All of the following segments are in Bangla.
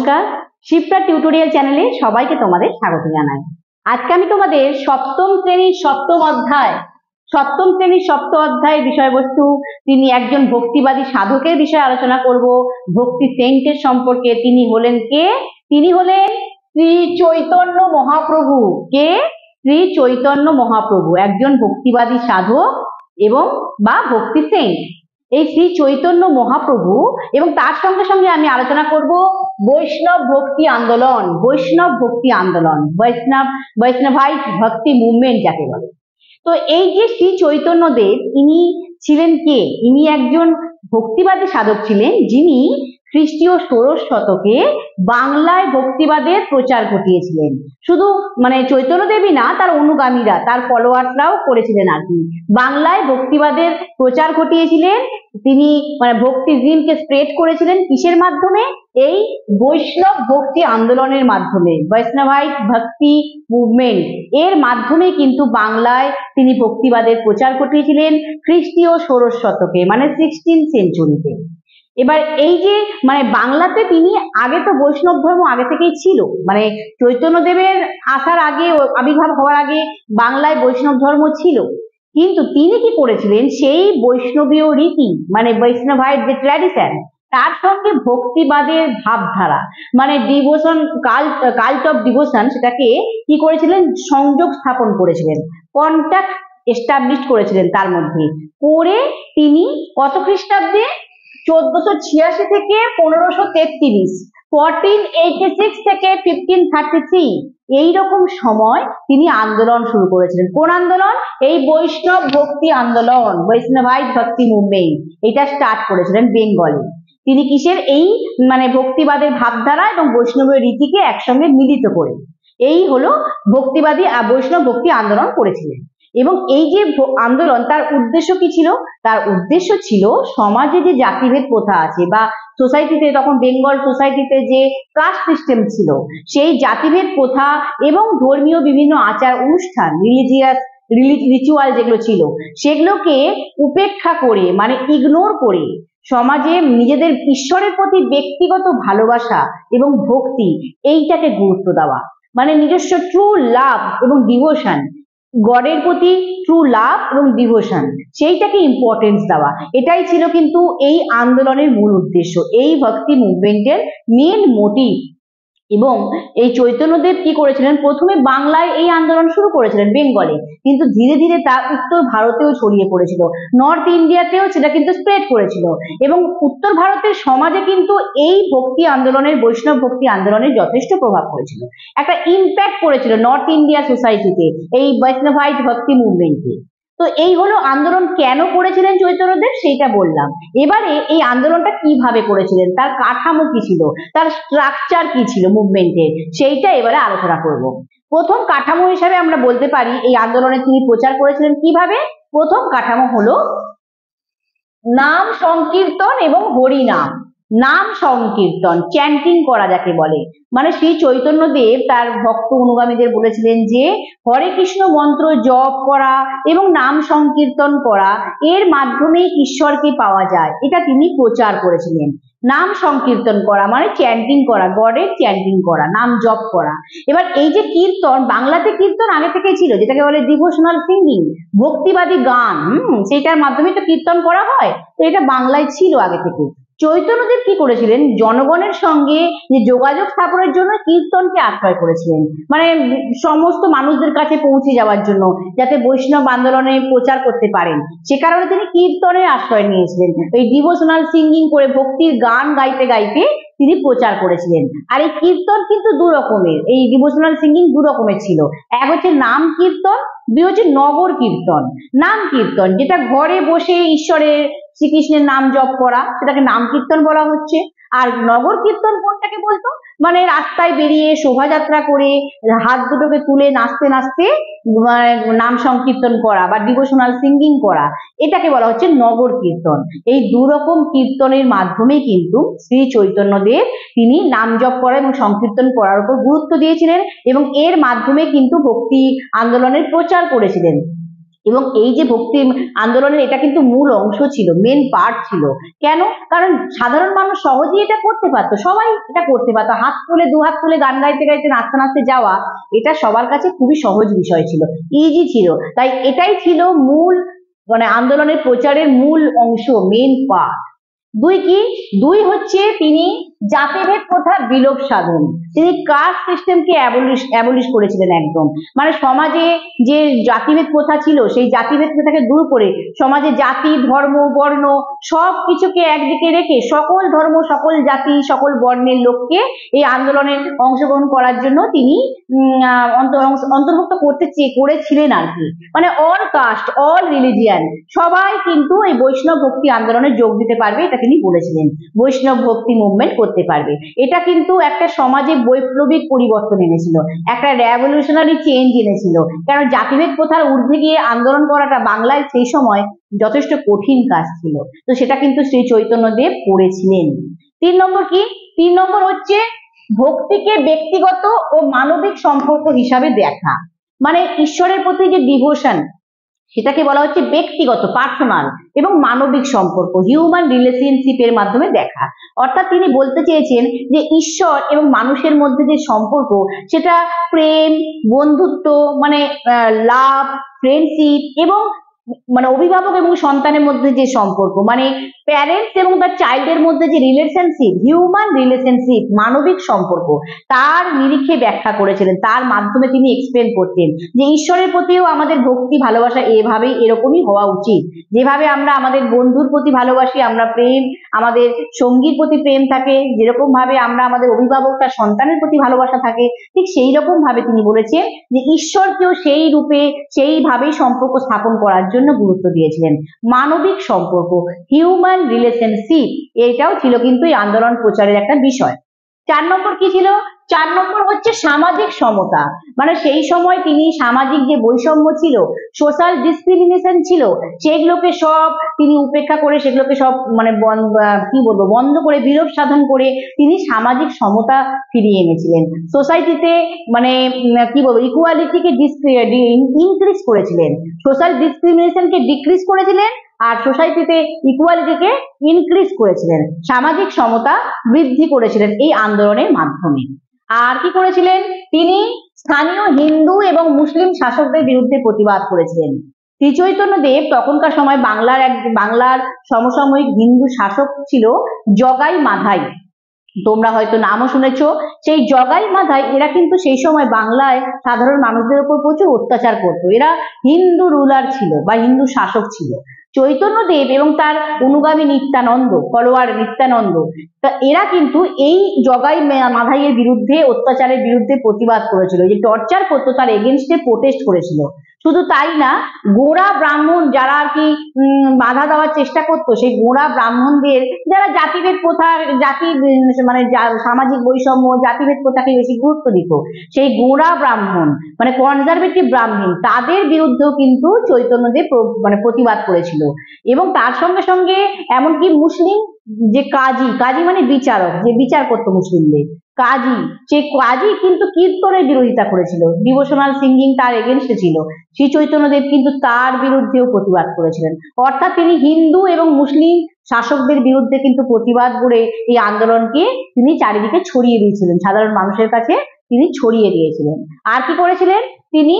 নমস্কার, শিপ্রা টিউটোরিয়াল চ্যানেলে সবাইকে তোমাদের স্বাগত জানাই। আজকে আমি তোমাদের সপ্তম শ্রেণীর সপ্তম অধ্যায়ের বিষয়বস্তু তিনি একজন ভক্তিবাদী সাধকের বিষয়ে আলোচনা করব। ভক্তি সেন্টের সম্পর্কে। তিনি হলেন কে? তিনি হলেন শ্রী চৈতন্য মহাপ্রভু। কে? শ্রী চৈতন্য মহাপ্রভু, একজন ভক্তিবাদী সাধক এবং বা ভক্তি সেন্ট। এই শ্রী চৈতন্য মহাপ্রভু এবং তার সঙ্গে সঙ্গে আমি আলোচনা করব বৈষ্ণব ভক্তি আন্দোলন, বৈষ্ণভাইট ভক্তি মুভমেন্ট যাকে বলে। তো এই যে শ্রী চৈতন্য দেব, ইনি ছিলেন কে? ইনি একজন ভক্তিবাদী সাধক ছিলেন, যিনি খ্রিস্টীয় ষোড়শ শতকে বাংলায় ভক্তিবাদের প্রচার ঘটিয়েছিলেন। শুধু চৈতন্য দেবী না, তার অনুগামীরা, তার ফলোয়ার্সরাও করেছিলেন আর কি। বাংলায় ভক্তিবাদের প্রচার ঘটিয়েছিলেন তিনি, ভক্তিজিমকে স্প্রেড করেছিলেন কিসের মাধ্যমে? এই বৈষ্ণব ভক্তি আন্দোলনের মাধ্যমে, বৈষ্ণভাইট ভক্তি মুভমেন্ট এর মাধ্যমে কিন্তু বাংলায় তিনি ভক্তিবাদের প্রচার ঘটিয়েছিলেন খ্রিস্টীয় ষোড়শ শতকে, 16th সেঞ্চুরিতে। এবার এই যে বাংলাতে তিনি, আগে তো বৈষ্ণব ধর্ম আগে থেকেই ছিল, চৈতন্য দেবের আসার আগে, আবির্ভাব হওয়ার আগে বাংলায় বৈষ্ণব ধর্ম ছিল। কিন্তু তিনি কি করেছিলেন? সেই বৈষ্ণবীয় রীতি, বৈষ্ণভাইট যে ট্র্যাডিশন, তার সঙ্গে ভক্তিবাদের ভাবধারা, ডিভোশন, কাল্ট অফ ডিভোশন, সেটাকে কি করেছিলেন? সংযোগ স্থাপন করেছিলেন, কন্ট্যাক্ট এস্টাবলিশ করেছিলেন তার মধ্যে। করে তিনি কত খ্রিস্টাব্দে? 1486 থেকে 1533, 1486 থেকে 1533 এইরকম সময় তিনি আন্দোলন শুরু করেছিলেন। কোন আন্দোলন? এই বৈষ্ণব ভক্তি আন্দোলন, বৈষ্ণভাইট ভক্তি মুভমেন্ট, এটা স্টার্ট করেছিলেন বেঙ্গলে। তিনি কিসের? এই ভক্তিবাদের ভাবধারা এবং বৈষ্ণবের রীতিকে একসঙ্গে মিলিত করে এই হলো ভক্তিবাদী বৈষ্ণব ভক্তি আন্দোলন করেছিলেন। এবং এই যে আন্দোলন, তার উদ্দেশ্য কি ছিল? তার উদ্দেশ্য ছিল সমাজে যে জাতিভেদ প্রথা আছে, বা সোসাইটিতে, তখন বেঙ্গল সোসাইটিতে যে কাস্ট সিস্টেম ছিল, সেই জাতিভেদ প্রথা এবং ধর্মীয় বিভিন্ন আচার অনুষ্ঠান, রিচুয়াল যেগুলো ছিল, সেগুলোকে উপেক্ষা করে, ইগনোর করে, সমাজে নিজেদের ঈশ্বরের প্রতি ব্যক্তিগত ভালোবাসা এবং ভক্তি, এইটাকে গুরুত্ব দেওয়া, নিজস্ব ট্রু লাভ এবং ডিভোশন, গডের প্রতি ট্রু লাভ এবং ডিভোশন, সেইটাকে ইম্পর্টেন্স দেওয়া। এটাই ছিল কিন্তু এই আন্দোলনের মূল উদ্দেশ্য, এই ভক্তি মুভমেন্টের মেন মোটিভ। এবং এই চৈতন্যদেব কি করেছিলেন? প্রথমে বাংলায় এই আন্দোলন শুরু করেছিলেন বেঙ্গলে, কিন্তু ধীরে ধীরে তা উত্তর ভারতেও ছড়িয়ে পড়েছিল, নর্থ ইন্ডিয়াতেও সেটা কিন্তু স্প্রেড করেছিল। এবং উত্তর ভারতের সমাজে কিন্তু এই ভক্তি আন্দোলনের, বৈষ্ণব ভক্তি আন্দোলনের যথেষ্ট প্রভাব পড়েছিল, একটা ইম্প্যাক্ট পড়েছিল নর্থ ইন্ডিয়া সোসাইটিতে এই বৈষ্ণভাইট ভক্তি মুভমেন্টে। তো এই হলো আন্দোলন কেন করেছিলেন চৈতন্যদেব, সেইটা বললাম। এবারে এই আন্দোলনটা কিভাবে করেছিলেন, তার কাঠামো কি ছিল, তার স্ট্রাকচার কি ছিল মুভমেন্টের, সেইটা এবারে আলোচনা করব। প্রথম কাঠামো হিসাবে আমরা বলতে পারি এই আন্দোলনে তিনি প্রচার করেছিলেন কিভাবে। প্রথম কাঠামো হলো নাম সংকীর্তন এবং হরিনাম। নাম সংকীর্তন, চ্যান্টিং করা যাকে বলে, শ্রী চৈতন্য দেব তার ভক্ত অনুগামীদের বলেছিলেন যে হরে কৃষ্ণ মন্ত্র জপ করা এবং নাম সংকীর্তন করা, এর মাধ্যমে ঈশ্বরকে পাওয়া যায়, এটা তিনি প্রচার করেছিলেন। নাম সংকীর্তন করা চ্যান্টিং করা, গডের চ্যান্টিং করা, নাম জপ করা। এবার এই যে কীর্তন, বাংলাতে কীর্তন আগে থেকে ছিল, যেটাকে বলে ডিভোশনাল সিঙ্গিং, ভক্তিবাদী গান, সেটার মাধ্যমে তো কীর্তন করা হয়, তো এটা বাংলায় ছিল আগে থেকে। চৈতন্যদেব কি করেছিলেন? জনগণের সঙ্গে যে যোগাযোগ স্থাপনের জন্য কীর্তনকে আশ্রয় করেছিলেন, সমস্ত মানুষদের কাছে পৌঁছে যাওয়ার জন্য, যাতে বৈষ্ণব আন্দোলনে প্রচার করতে পারেন, সে কারণে তিনি কীর্তনের আশ্রয় নিয়েছিলেন। এই ডিভোশনাল সিঙ্গিং করে, ভক্তির গান গাইতে গাইতে তিনি প্রচার করেছিলেন। আর এই কীর্তন কিন্তু দু রকমের, এই ডিভোশনাল সিঙ্গিং দু রকমের ছিল। এক হচ্ছে নাম কীর্তন, দুই হচ্ছে নগর কীর্তন। নাম কীর্তন যেটা ঘরে বসে ঈশ্বরের, শ্রীকৃষ্ণের নাম জপ করা, সেটাকে নাম কীর্তন বলা হচ্ছে। আর নগর কীর্তন কোনটাকে বলতো? রাস্তায় বেরিয়ে শোভাযাত্রা করে হাত দুটোকে তুলে নাচতে নাচতে নাম সংকীর্তন করা বা ডিভোশনাল সিঙ্গিং করা, এটাকে বলা হচ্ছে নগর কীর্তন। এই দু রকম কীর্তনের মাধ্যমে কিন্তু শ্রী চৈতন্যদেব তিনি নাম জপ করা এবং সংকীর্তন করার উপর গুরুত্ব দিয়েছিলেন এবং এর মাধ্যমে কিন্তু ভক্তি আন্দোলনের প্রচার করেছিলেন। এবং এই যে ভক্তি আন্দোলনের এটা কিন্তু মূল অংশ ছিল, মেন পার্ট ছিল। কেন? কারণ সাধারণ মানুষ সহজেই এটা করতে পারতো, সবাই এটা করতে পারতো, হাত তুলে দুহাত তুলে গান গাইতে গাইতে নাচতে নাচতে যাওয়া, এটা সবার কাছে খুবই সহজ বিষয় ছিল, ইজি ছিল। তাই এটাই ছিল মূল মানে আন্দোলনের প্রচারের মূল অংশ, মেন পার্ট। দুই কি? দুই হচ্ছে তিনি জাতিভেদ প্রথা বিলোপ সাধন, তিনি কাস্ট সিস্টেমকে অ্যাবলিশ করেছিলেন একদম। মানে সমাজে যে জাতিভেদ প্রথা ছিল সেই জাতিভেদ প্রথাকে দূর করে সমাজে জাতি ধর্ম বর্ণ সব কিছুকে একদিকে রেখে সকল ধর্ম সকল জাতি সকল বর্ণের লোককে এই আন্দোলনে অংশগ্রহণ করার জন্য তিনি অন্তর্ভুক্ত করেছিলেন আর কি। মানে অল কাস্ট অল রিলিজিয়ান সবাই কিন্তু এই বৈষ্ণব ভক্তি আন্দোলনে যোগ দিতে পারবে, এটা তিনি বলেছিলেন। বৈষ্ণব ভক্তি মুভমেন্ট করতে পারবে, এটা কিন্তু একটা সমাজে বৈপ্লবিক পরিবর্তন এনেছিল, একটা রেভলিউশনারি চেঞ্জ এনেছিল। কারণ জাতিভেদ প্রথার ঊর্ধ্বে গিয়ে আন্দোলন করাটা বাংলায় সেই সময় যথেষ্ট কঠিন কাজ ছিল, তো সেটা কিন্তু শ্রী চৈতন্যদেব করেছিলেন। 3 নম্বর কি? 3 নম্বর হচ্ছে ভক্তিকে ব্যক্তিগত ও মানবিক সম্পর্ক হিসাবে দেখা। মানে ঈশ্বরের প্রতি যে ডিভোশন সেটাকে বলা হচ্ছে ব্যক্তিগত পার্সোনাল এবং মানবিক সম্পর্ক, হিউম্যান রিলেশনশিপের মাধ্যমে দেখা। অর্থাৎ তিনি বলতে চেয়েছেন যে ঈশ্বর এবং মানুষের মধ্যে যে সম্পর্ক সেটা প্রেম বন্ধুত্ব মানে লাভ ফ্রেন্ডশিপ এবং মানে অভিভাবক এবং সন্তানের মধ্যে যে সম্পর্ক মানে প্যারেন্টস এবং তার চাইল্ডের মধ্যে যে রিলেশনশিপ হিউম্যান রিলেশনশিপ মানবিক সম্পর্ক তার নিরিখে ব্যাখ্যা করেছিলেন। তার মাধ্যমে তিনি এক্সপ্লেন করতেন যে ঈশ্বরের প্রতিও আমাদের ভক্তি ভালোবাসা এভাবেই এরকমই হওয়া উচিত, যেভাবে আমরা আমাদের বন্ধুর প্রতি ভালোবাসি, আমরা প্রেম আমাদের সঙ্গীর প্রতি প্রেম থাকে, যেরকম ভাবে আমরা আমাদের অভিভাবক তার সন্তানের প্রতি ভালোবাসা থাকে, ঠিক সেই রকম ভাবে তিনি বলেছেন যে ঈশ্বরকেও সেই রূপে সেইভাবেই সম্পর্ক স্থাপন করার জন্য গুরুত্ব দিয়েছিলেন। মানবিক সম্পর্ক হিউম্যান রিলেশনশিপ এটাও ছিল কিন্তু এই আন্দোলন প্রচারের একটা বিষয়। 4 নম্বর কি ছিল? 4 নম্বর হচ্ছে সামাজিক সমতা। মানে সেই সময় তিনি সামাজিক যে বৈষম্য ছিল সোশ্যাল ডিসক্রিমিনেশন ছিল সেগুলোকে সব তিনি উপেক্ষা করে সেগুলোকে সব মানে কি বলবো বন্ধ করে বিলোপ সাধন করে তিনি সামাজিক সমতা ফিরিয়ে এনেছিলেন। সোসাইটিতে মানে কি বলবো ইকুয়ালিটিকে ইনক্রিজ করেছিলেন, সোশ্যাল ডিসক্রিমিনেশনকে ডিক্রিজ করেছিলেন আর সোসাইটিতে ইকুয়ালিটিকে ইনক্রিজ করেছিলেন, সামাজিক সমতা বৃদ্ধি করেছিলেন এই আন্দোলনের মাধ্যমে। আর কি করেছিলেন? তিনি স্থানীয় হিন্দু এবং মুসলিম শাসকদের বিরুদ্ধে প্রতিবাদ করেছিলেন। শ্রী চৈতন্যদেব তখনকার সময় বাংলার সমসাময়িক হিন্দু শাসক ছিল জগাই মাধাই, তোমরা হয়তো নামও শুনেছো। সেই জগাই মাধাই এরা কিন্তু সেই সময় বাংলায় সাধারণ মানুষদের উপর প্রচুর অত্যাচার করতো, এরা হিন্দু রুলার ছিল বা হিন্দু শাসক ছিল। চৈতন্যদেব এবং তার অনুগামী নিত্যানন্দ ফলোয়ার নিত্যানন্দ এরা কিন্তু এই জগাই মাধাইয়ের বিরুদ্ধে অত্যাচারের বিরুদ্ধে প্রতিবাদ করেছিল, যে টর্চার করতো তার এগেনস্টে প্রোটেস্ট করেছিল। শুধু তাই না, গোঁড়া ব্রাহ্মণ যারা আর কি বাধা দেওয়ার চেষ্টা করতো সেই গোঁড়া ব্রাহ্মণদের যারা জাতিভেদ প্রথা জাতি মানে সামাজিক বৈষম্য জাতিভেদ প্রথাকে বেশি গুরুত্ব দিত, সেই গোঁড়া ব্রাহ্মণ মানে কনজারভেটিভ ব্রাহ্মণ তাদের বিরুদ্ধেও কিন্তু চৈতন্যদেব মানে প্রতিবাদ করেছিল। এবং তার সঙ্গে সঙ্গে এমনকি মুসলিম যে কাজী মানে বিচারক, যে বিচার করতো মুসলিমদের কাজী, সেই কাজী কিন্তু কীর্তনের বিরোধিতা করেছিল, ডিভোশনাল সিঙ্গিং তার এগেনস্টে ছিল। শ্রী চৈতন্যদেব কিন্তু তার বিরুদ্ধেও প্রতিবাদ করেছিলেন। অর্থাৎ তিনি হিন্দু এবং মুসলিম শাসকদের বিরুদ্ধে কিন্তু প্রতিবাদ করে এই আন্দোলনকে তিনি চারিদিকে ছড়িয়ে দিয়েছিলেন, সাধারণ মানুষের কাছে তিনি ছড়িয়ে দিয়েছিলেন। আর কি করেছিলেন? তিনি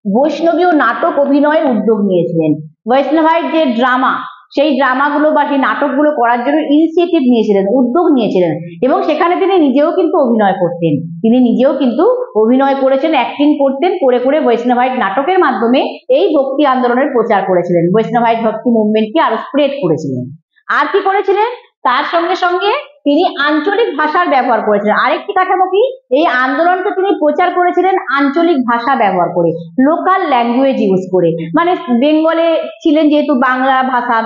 বৈষ্ণবীয় নাটক অভিনয়ের উদ্যোগ নিয়েছিলেন। বৈষ্ণবাইট যে ড্রামা সেই ড্রামাগুলো বা সেই নাটকগুলো করার জন্য ইনিশিয়েটিভ নিয়েছিলেন, উদ্যোগ নিয়েছিলেন এবং সেখানে তিনি নিজেও কিন্তু অভিনয় করতেন, তিনি নিজেও কিন্তু অভিনয় করেছেন, অ্যাক্টিং করতেন, করে করে বৈষ্ণবাইট নাটকের মাধ্যমে এই ভক্তি আন্দোলনের প্রচার করেছিলেন, বৈষ্ণবাইট ভক্তি মুভমেন্টকে আরো স্প্রেড করেছিলেন। আর কি করেছিলেন? তার সঙ্গে সঙ্গে তিনি আঞ্চলিক ভাষার ব্যবহার করেছিলেন। আরেকটি কাঠামো কি, এই আন্দোলনকে তিনি প্রচার করেছিলেন আঞ্চলিক ভাষা ব্যবহার করে, লোকাল ল্যাঙ্গুয়েজ ইউজ করে। মানে বেঙ্গলে ছিলেন যেহেতু বাংলা ভাষা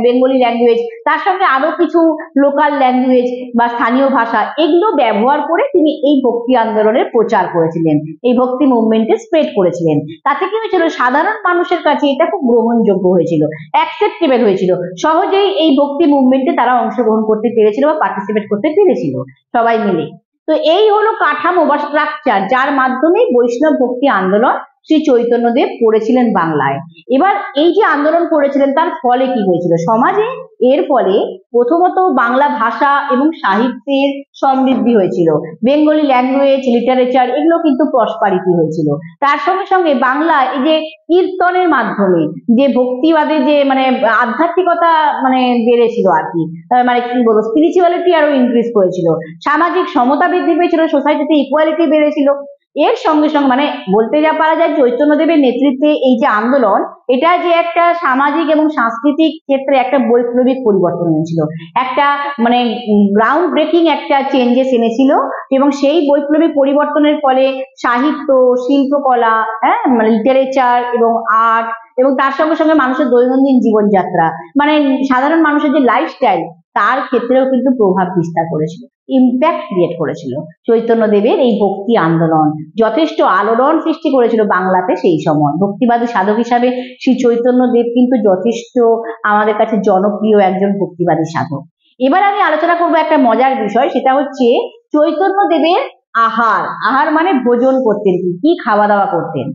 বেঙ্গলি ল্যাঙ্গুয়েজ, তার সঙ্গে আরো কিছু লোকাল ল্যাঙ্গুয়েজ বা স্থানীয় ভাষা এগুলো ব্যবহার করে তিনি এই ভক্তি আন্দোলনের প্রচার করেছিলেন, এই ভক্তি মুভমেন্টে স্প্রেড করেছিলেন। তাতে কি হয়েছিল, সাধারণ মানুষের কাছে এটা খুব গ্রহণযোগ্য হয়েছিল, অ্যাকসেপ্টেবল হয়েছিল, সহজেই এই ভক্তি মুভমেন্টে তারা অংশগ্রহণ করতে পেরেছিল বা পার্টিসিপেট করতে পেরেছিল সবাই মিলে। তো এই হলো কাঠামো বা স্ট্রাকচার যার মাধ্যমে বৈষ্ণব ভক্তি আন্দোলন শ্রী চৈতন্যদেব করেছিলেন বাংলায়। এবার এই যে আন্দোলন করেছিলেন তার ফলে কি হয়েছিল সমাজে, এর ফলে প্রথমত বাংলা ভাষা এবং সাহিত্যের সমৃদ্ধি হয়েছিল, বেঙ্গলি ল্যাঙ্গুয়েজ লিটারেচার এগুলো কিন্তু প্রসপারিটি হয়েছিল। তার সঙ্গে সঙ্গে বাংলা এই যে কীর্তনের মাধ্যমে যে ভক্তিবাদে যে মানে আধ্যাত্মিকতা মানে বেড়েছিল আর কি, মানে কি বলবো স্পিরিচুয়ালিটি আরো ইনক্রিজ করেছিল, সামাজিক সমতা বৃদ্ধি পেয়েছিল, সোসাইটিতে ইকুয়ালিটি বেড়েছিল। এর সঙ্গে সঙ্গে মানে বলতে যা পারা যায় চৈতন্যদেবের নেতৃত্বে এই যে আন্দোলন, এটা যে একটা সামাজিক এবং সাংস্কৃতিক ক্ষেত্রে একটা বৈপ্লবিক পরিবর্তন এনেছিল, একটা মানে গ্রাউন্ড ব্রেকিং একটা চেঞ্জেস এনেছিল। এবং সেই বৈপ্লবিক পরিবর্তনের ফলে সাহিত্য, শিল্পকলা, হ্যাঁ মানে লিটারেচার এবং আর্ট এবং তার সঙ্গে সঙ্গে মানুষের দৈনন্দিন জীবনযাত্রা মানে সাধারণ মানুষের যে লাইফস্টাইল তার ক্ষেত্রেও কিন্তু প্রভাব বিস্তার করেছিল, ইম্প্যাক্ট ক্রিয়েট করেছিল। চৈতন্যদেবের এই ভক্তি আন্দোলন যথেষ্ট আলোড়ন সৃষ্টি করেছিল বাংলাতে সেই সময়। ভক্তিবাদী সাধক হিসাবে শ্রী চৈতন্যদেব কিন্তু যথেষ্ট আমাদের কাছে জনপ্রিয় একজন ভক্তিবাদী সাধক। এবার আমি আলোচনা করবো একটা মজার বিষয়, সেটা হচ্ছে চৈতন্যদেবের আহার। আহার মানে ভোজন করতেন, কি খাওয়া দাওয়া করতেন।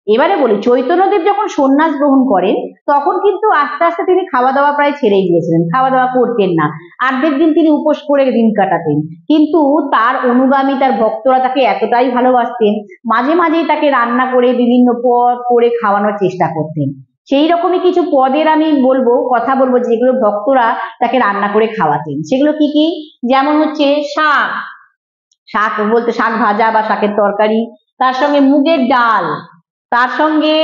এবারে বলি চৈতন্যদেব যখন সন্ন্যাস গ্রহণ করেন তখন কিন্তু আস্তে আস্তে তিনি খাওয়া দাওয়া প্রায় ছেড়েই দিয়েছিলেন, খাওয়া দাওয়া করতেন না, অর্ধেক দিন তিনি উপোস করে দিন কাটাতেন। কিন্তু তার অনুগামী তার ভক্তরা তাকে এতটাই ভালোবাসতেন, মাঝে মাঝেই তাকে রান্না করে বিভিন্ন পদ করে খাওয়ানোর চেষ্টা করতেন। সেই রকমই কিছু পদের আমি কথা বলবো যেগুলো ভক্তরা তাকে রান্না করে খাওয়াতেন। সেগুলো কি কি, যেমন হচ্ছে শাক, শাক বলতে শাক ভাজা বা শাকের তরকারি, তার সঙ্গে মুগের ডাল, তার সঙ্গে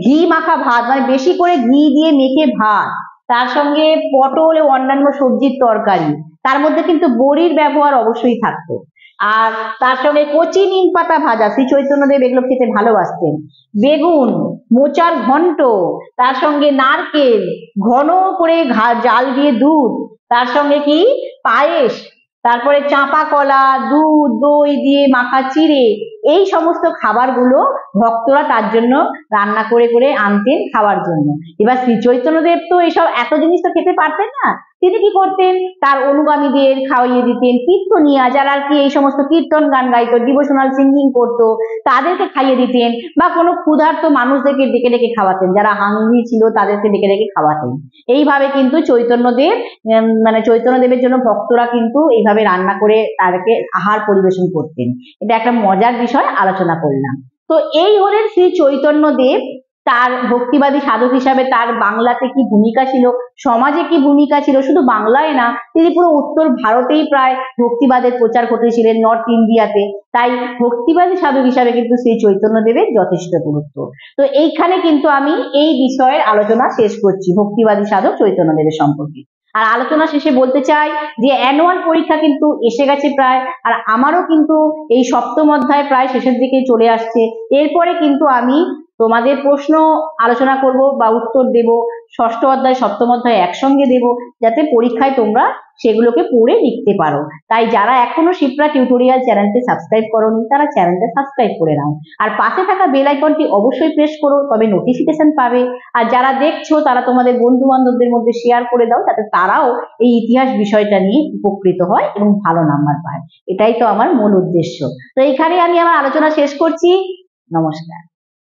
ঘি মাখা ভাত মানে বেশি করে ঘি দিয়ে মেখে ভাত, তার সঙ্গে পটল ও অন্যান্য সবজির তরকারি, তার মধ্যে কিন্তু বড়ির ব্যবহার অবশ্যই থাকতো। আর তার সঙ্গে কচি নিম পাতা ভাজা, শ্রী চৈতন্যদেব এগুলো খেতে ভালোবাসতেন। বেগুন, মোচার ঘন্ট, তার সঙ্গে নারকেল, ঘন করে জাল দিয়ে দুধ, তার সঙ্গে কি পায়েস, তারপরে চাঁপা কলা, দুধ, দই দিয়ে মাখা চিড়ে, এই সমস্ত খাবারগুলো ভক্তরা তার জন্য রান্না করে করে আনতেন খাওয়ার জন্য। এবার শ্রী চৈতন্যদেব তো এইসব এত জিনিস তো খেতে পারতেন না, তিনি কি করতেন তার অনুগামীদের খাওয়িয়ে দিতেন, কীর্তনিয়া যারা আর কি এই সমস্ত কীর্তন গান গাইতো, ডিভোশনাল সিঙ্গিং করতো তাদেরকে খাইয়ে দিতেন, বা কোনো ক্ষুধার্ত মানুষদেরকে ডেকে ডেকে খাওয়াতেন, যারা হাংরি ছিল তাদেরকে ডেকে ডেকে খাওয়াতেন। এইভাবে কিন্তু চৈতন্যদেব মানে চৈতন্যদেবের জন্য ভক্তরা কিন্তু এইভাবে রান্না করে তাদেরকে আহার পরিবেশন করতেন। এটা একটা মজার বিষয় আলোচনা করলাম। তো এই হলেন শ্রী চৈতন্যদেব, তার ভক্তিবাদী সাধক হিসাবে তার বাংলাতে কি ভূমিকা ছিল, সমাজে কি ভূমিকা ছিল, শুধু বাংলায় না তিনি পুরো উত্তর ভারতেই প্রায় ভক্তিবাদের প্রচার ঘটিয়েছিলেন, নর্থ ইন্ডিয়াতে। তাই ভক্তিবাদী সাধক হিসাবে কিন্তু শ্রী চৈতন্যদেবের যথেষ্ট গুরুত্ব। তো এইখানে কিন্তু আমি এই বিষয়ের আলোচনা শেষ করছি ভক্তিবাদী সাধক চৈতন্যদেবের সম্পর্কে। আর আলোচনা শেষে বলতে চাই যে অ্যানুয়াল পরীক্ষা কিন্তু এসে গেছে প্রায়, আর আমারও কিন্তু এই সপ্তম অধ্যায় প্রায় শেষের দিকে চলে আসছে। এরপরে কিন্তু আমি তোমাদের প্রশ্ন আলোচনা করব বা উত্তর দেব, ষষ্ঠ অধ্যায় সপ্তম অধ্যায় একসঙ্গে দেব, যাতে পরীক্ষায় তোমরা সেগুলোকে পড়ে লিখতে পারো। তাই যারা এখনো শিপ্রা টিউটোরিয়াল চ্যানেলটি সাবস্ক্রাইব করোনি তারা চ্যানেলটা সাবস্ক্রাইব করে নাও, আর পাশে থাকা বেল আইকনটি অবশ্যই প্রেস করো, তবে নোটিফিকেশন পাবে। আর যারা দেখছো তারা তোমাদের বন্ধু বান্ধবদের মধ্যে শেয়ার করে দাও, যাতে তারাও এই ইতিহাস বিষয়টা নিয়ে উপকৃত হয় এবং ভালো নাম্বার পায়। এটাই তো আমার মূল উদ্দেশ্য। তো এইখানে আমি আমার আলোচনা শেষ করছি। নমস্কার।